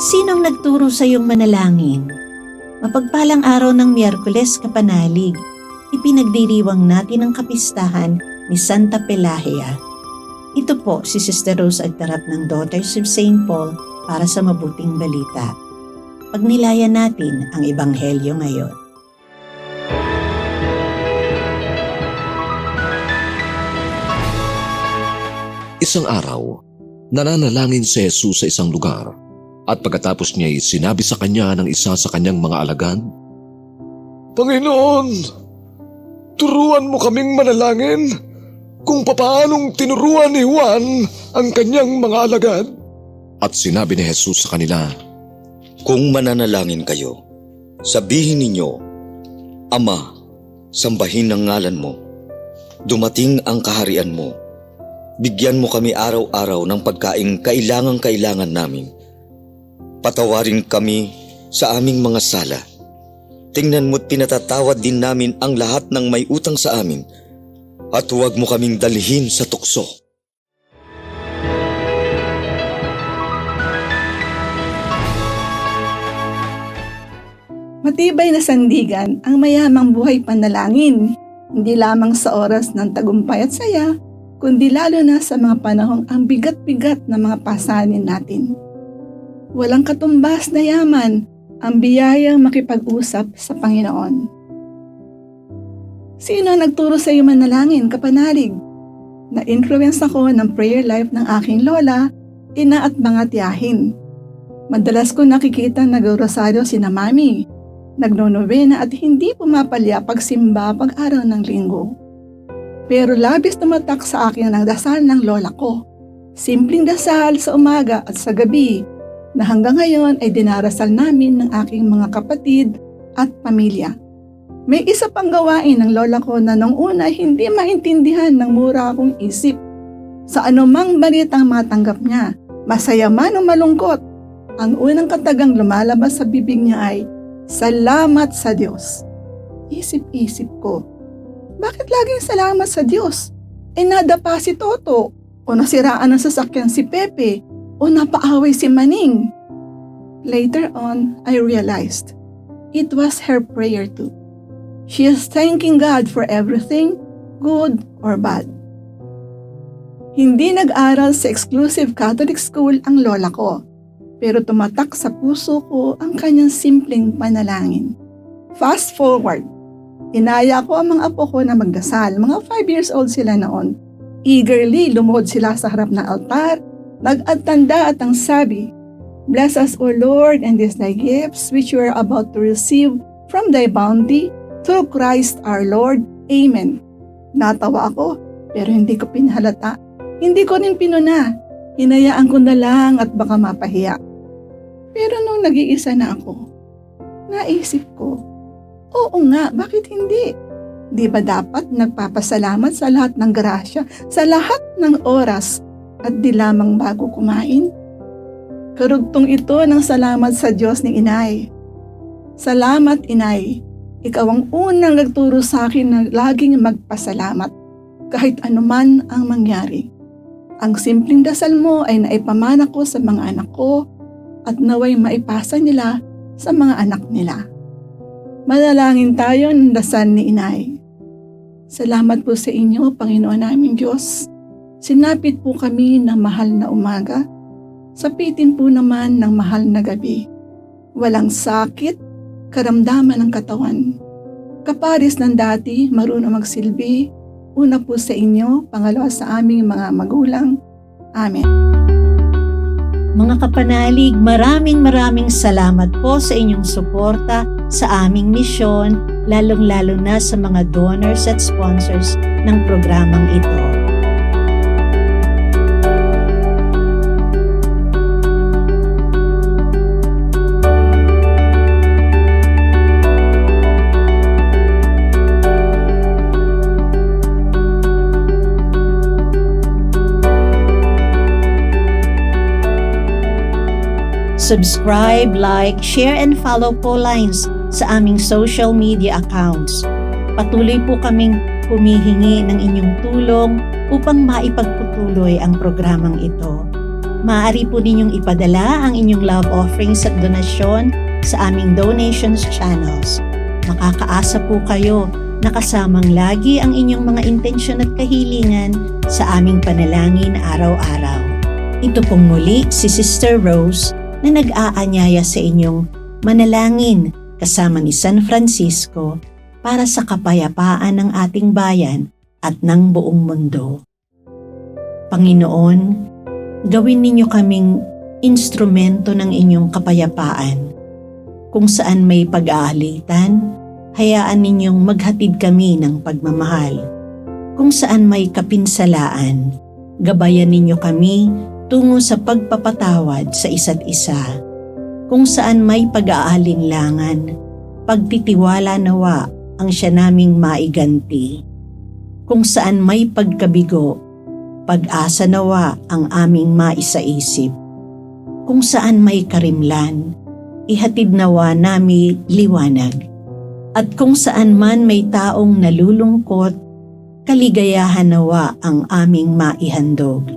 Sinong nagturo sa iyong manalangin? Mapagpalang araw ng Miyerkules Kapanalig, ipinagdiriwang natin ang kapistahan ni Santa Pelahia. Ito po si Sister Rose Agtarap ng Daughters of St. Paul para sa mabuting balita. Pagnilayan natin ang Ebanghelyo ngayon. Isang araw, nananalangin si Jesus sa isang lugar at pagkatapos niya sinabi sa kanya ng isa sa kanyang mga alagad, Panginoon, turuan mo kaming manalangin kung papaanong tinuruan ni Juan ang kanyang mga alagad. At sinabi ni Jesus sa kanila, Kung mananalangin kayo, sabihin ninyo, Ama, sambahin ang ngalan mo. Dumating ang kaharian mo. Bigyan mo kami araw-araw ng pagkaing kailangan namin. Patawarin kami sa aming mga sala. Tingnan mo't pinatatawad din namin ang lahat ng may utang sa amin. At huwag mo kaming dalhin sa tukso. Matibay na sandigan ang mayamang buhay panalangin, hindi lamang sa oras ng tagumpay at saya, kundi lalo na sa mga panahong ang bigat-bigat na mga pasanin natin. Walang katumbas na yaman ang biyayang makipag-usap sa Panginoon. Sino nagturo sa iyo manalangin, kapanalig? Na-influence ako ng prayer life ng aking lola, ina at mga tiyahin. Madalas ko nakikita nag-rosaryo sina mami, nagnonovena at hindi pumapalya pagsimba pag-araw ng linggo. Pero labis tumatak sa akin ang dasal ng lola ko. Simpleng dasal sa umaga at sa gabi na hanggang ngayon ay dinarasal namin ng aking mga kapatid at pamilya. May isa pang gawain ng lola ko na nung una hindi maintindihan ng mura akong isip. Sa anumang balitang matanggap niya, masaya man o malungkot, ang unang katagang lumalabas sa bibig niya ay, Salamat sa Diyos. Isip-isip ko, bakit laging salamat sa Diyos? Nadapa si Toto, o nasiraan ng sasakyan si Pepe, o napaaway si Maning. Later on, I realized, it was her prayer too. She is thanking God for everything, good or bad. Hindi nag-aral sa exclusive Catholic school ang lola ko, pero tumatak sa puso ko ang kanyang simpleng panalangin. Fast forward, inaya ko ang mga apo ko na magdasal. Mga 5 years old sila noon. Eagerly lumuhod sila sa harap ng altar, nag-atanda at ang sabi, Bless us, O Lord, and these thy gifts which we are about to receive from thy bounty, through Christ our Lord. Amen. Natawa ako, pero hindi ko pinahalata. Hindi ko rin pinuna. Hinayaan ko na lang at baka mapahiya. Pero nung nag-iisa na ako, naisip ko, oo nga, bakit hindi? Di ba dapat nagpapasalamat sa lahat ng grasya, sa lahat ng oras, at di lamang bago kumain? Karugtong ito ng salamat sa Diyos ni Inay. Salamat, Inay. Ikaw ang unang nagturo sa akin na laging magpasalamat, kahit anuman ang mangyari. Ang simpleng dasal mo ay naipamana ko sa mga anak ko at naway maipasa nila sa mga anak nila. Manalangin tayo ng dasal ni Inay. Salamat po sa inyo, Panginoon naming Diyos. Sinapit po kami ng mahal na umaga. Sapitin po naman ng mahal na gabi. Walang sakit, karamdaman ng katawan. Kaparis ng dati, marunong magsilbi. Una po sa inyo, pangalawa sa aming mga magulang. Amen. Mga kapanalig, maraming salamat po sa inyong suporta sa aming misyon, lalong-lalo na sa mga donors at sponsors ng programang ito. Subscribe, like, share, and follow po lines sa aming social media accounts. Patuloy po kaming humihingi ng inyong tulong upang maipagpatuloy ang programang ito. Maaari po ninyong ipadala ang inyong love offerings at donasyon sa aming donations channels. Makakaasa po kayo na kasamang lagi ang inyong mga intensyon at kahilingan sa aming panalangin araw-araw. Ito pong muli si Sister Rose na nag-aanyaya sa inyong manalangin kasama ni San Francisco para sa kapayapaan ng ating bayan at ng buong mundo. Panginoon, gawin ninyo kaming instrumento ng inyong kapayapaan. Kung saan may pag-aalitan, hayaan ninyong maghatid kami ng pagmamahal. Kung saan may kapinsalaan, gabayan ninyo kami tungo sa pagpapatawad sa isa't isa. Kung saan may pag-aalinlangan, pagtitiwala nawa ang siya naming maiganti. Kung saan may pagkabigo, pag-asa nawa ang aming maisaisip. Kung saan may karimlan, ihatid nawa nami liwanag. At kung saan man may taong nalulungkot, kaligayahan nawa ang aming maihandog.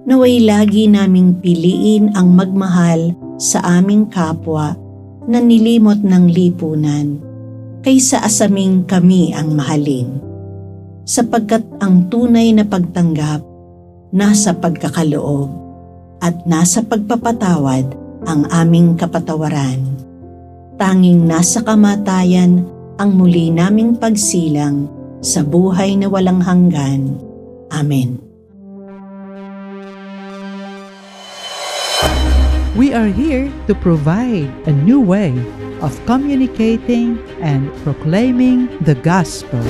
Naway lagi naming piliin ang magmahal sa aming kapwa na nilimot ng lipunan, kaysa asaming kami ang mahalin. Sapagkat ang tunay na pagtanggap nasa pagkakaloob at nasa pagpapatawad ang aming kapatawaran. Tanging nasa kamatayan ang muli naming pagsilang sa buhay na walang hanggan. Amen. We are here to provide a new way of communicating and proclaiming the gospel.